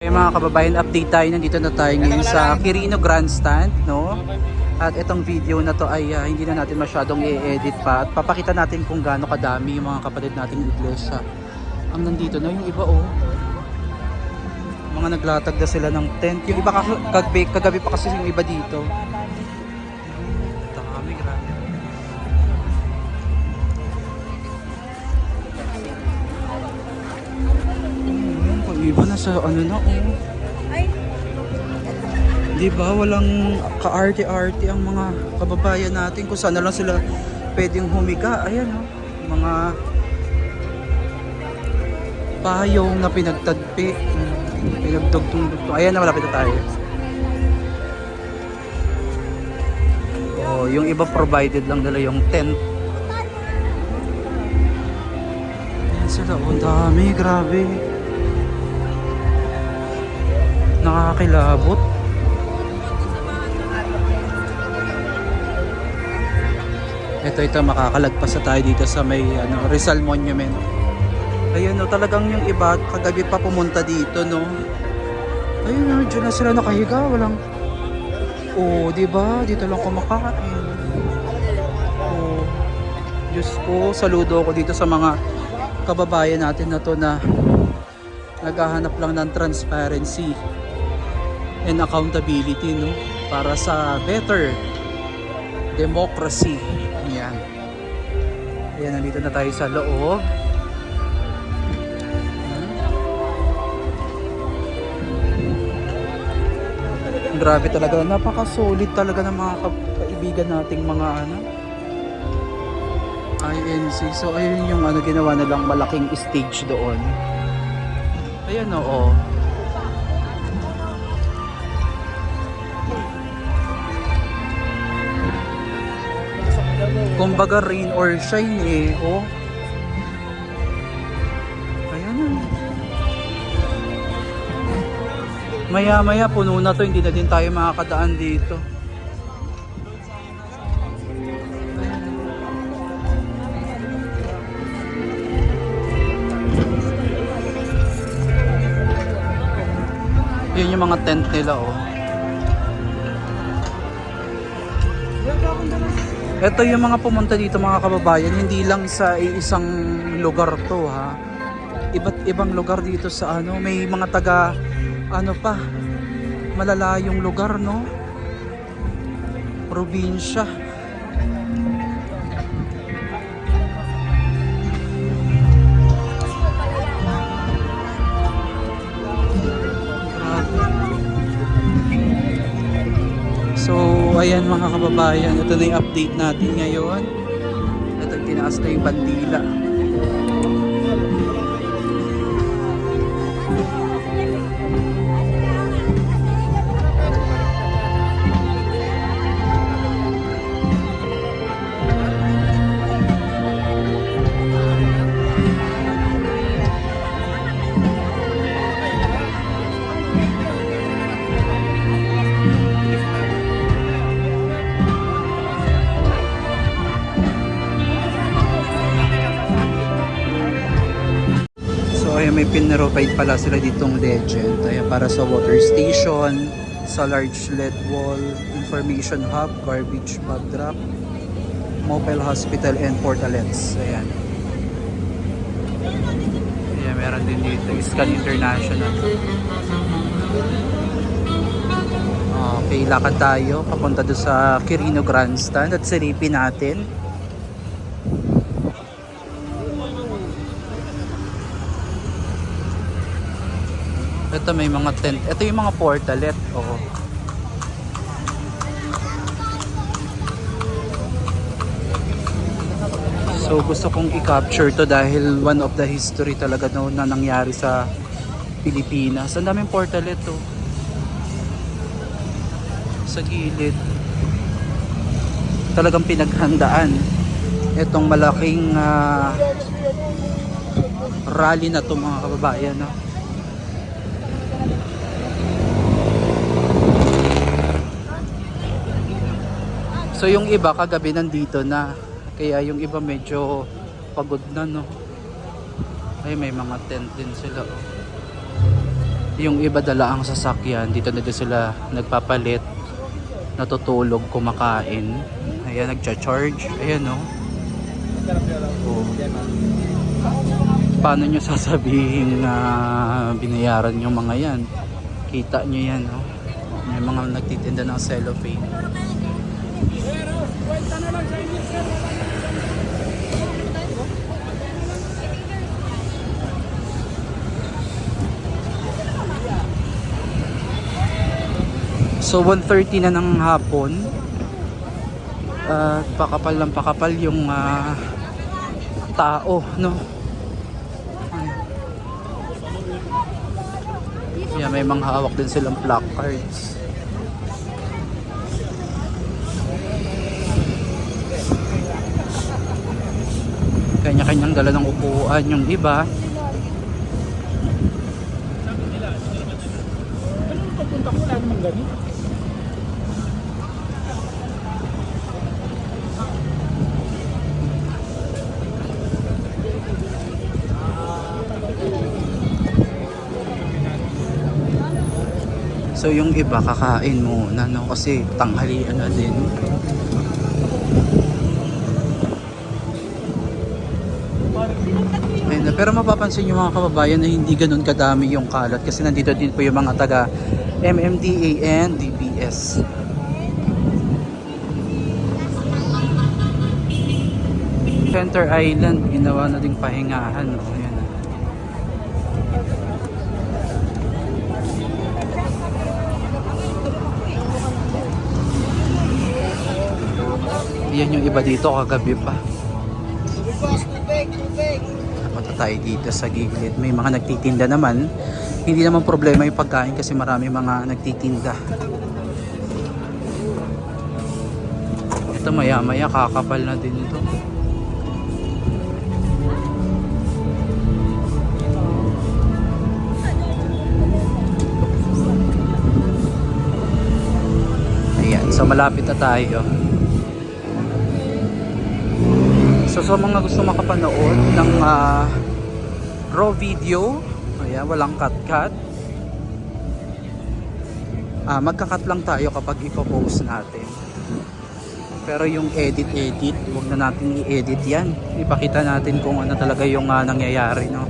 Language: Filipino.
Mga kababayan, update tayo. Nandito na tayo ngayon sa Quirino Grandstand, no? At itong video na to ay hindi na natin masyadong i-edit pa. At papakita natin kung gaano kadami yung mga kapatid nating iglesia. Ang nandito na yung iba, oh. Mga naglatag na sila ng tent. Yung iba kagabi pa kasi yung iba dito. Dami, grabe. Iba na sa ano na, oh. Diba, walang ka-arte-arte ang mga kababayan natin kung saan na lang sila pwedeng humiga. Ayan, oh. Mga payong na pinagtagpi, pinagdugtong-dugtong. Ayan na, malapit na tayo. Oh, yung iba provided lang nila yung tent. Ayan sila, oh, dami, grabe. Nakakilabot. Ito makakalagpas na tayo dito sa may Rizal Monument. Ayun, no, talagang yung iba kagabi pa pumunta dito, no. Ayun, no, dyan na sila nakahiga, walang. Oh, di ba? Dito lang kumakain. Oh. Diyos ko, saludo ko dito sa mga kababayan natin na to na naghahanap lang ng transparency and accountability, no, para sa better democracy. Ayan. Ayan, nandito na tayo sa loob. Grabe talaga, napaka-solid talaga ng mga kaibigan nating mga INC. So ayun yung ginawa nilang malaking stage doon. Ayan, oo. Kumbaga rain or shine, eh, oh. Ayan na. Maya-maya puno na to, hindi na din tayo makakadaan dito. Yun yung mga tent nila, oh. Ito yung mga pumunta dito, mga kababayan, hindi lang sa isang lugar to, ha. Iba't ibang lugar dito sa may mga taga pa, malalayong lugar, no. Probinsya. So, ayan mga kababayan, ito na yung update natin ngayon. Ito, tinaas na yung bandila. May pinrovide pala sila ditong legend. Ayan, para sa water station, sa large LED wall, information hub, garbage bag drop, mobile hospital, and portalets. Ayan. Ayan, meron din dito. Scan International. Okay, lakad tayo. Papunta doon sa Quirino Grandstand at silipin natin. Ito may mga tent. Ito yung mga portalet. Oh. So gusto kong i-capture to dahil one of the history talaga na nangyari sa Pilipinas. Ang daming portalet to. Sa gilid. Talagang pinaghandaan itong malaking rally na to, mga kababayan, no? So yung iba kagabi nandito na, kaya yung iba medyo pagod na, no. Ay, may mga tent din sila, oh. Yung iba dala ang sasakyan, dito na din sila nagpapalit, natutulog, kumakain. Ayan, nagcha-charge. Ayan, no. Oh. Paano nyo sasabihin na binayaran yung mga yan? Kita nyo yan, no? May mga nagtitinda ng cellophane. So 1:30 na ng hapon. At pakapal ng pakapal yung tao, no? Yeah, may mga hawak din silang placards. Kanya-kanyang dala ng upuan yung iba. So yung iba kakain muna, no, kasi tanghalian na din. Ayun na, pero mapapansin yung mga kababayan na hindi ganun kadami yung kalat kasi nandito din po yung mga taga MMDA and DPS. Center Island, ginawa na ding pahingahan, no? Ayan. Yan yung iba dito kagabi pa. Punta tayo dito sa gilid. May mga nagtitinda naman. Hindi naman problema yung pagkain kasi marami mga nagtitinda. Ito maya maya kakapal na din ito. Ayan, so malapit na tayo. So sa mga gusto makapanood ng raw video, ayan, walang cut-cut. Magka-cut lang tayo kapag ipo-post natin. Pero yung edit-edit, huwag na natin i-edit yan. Ipakita natin kung ano talaga yung nangyayari, no?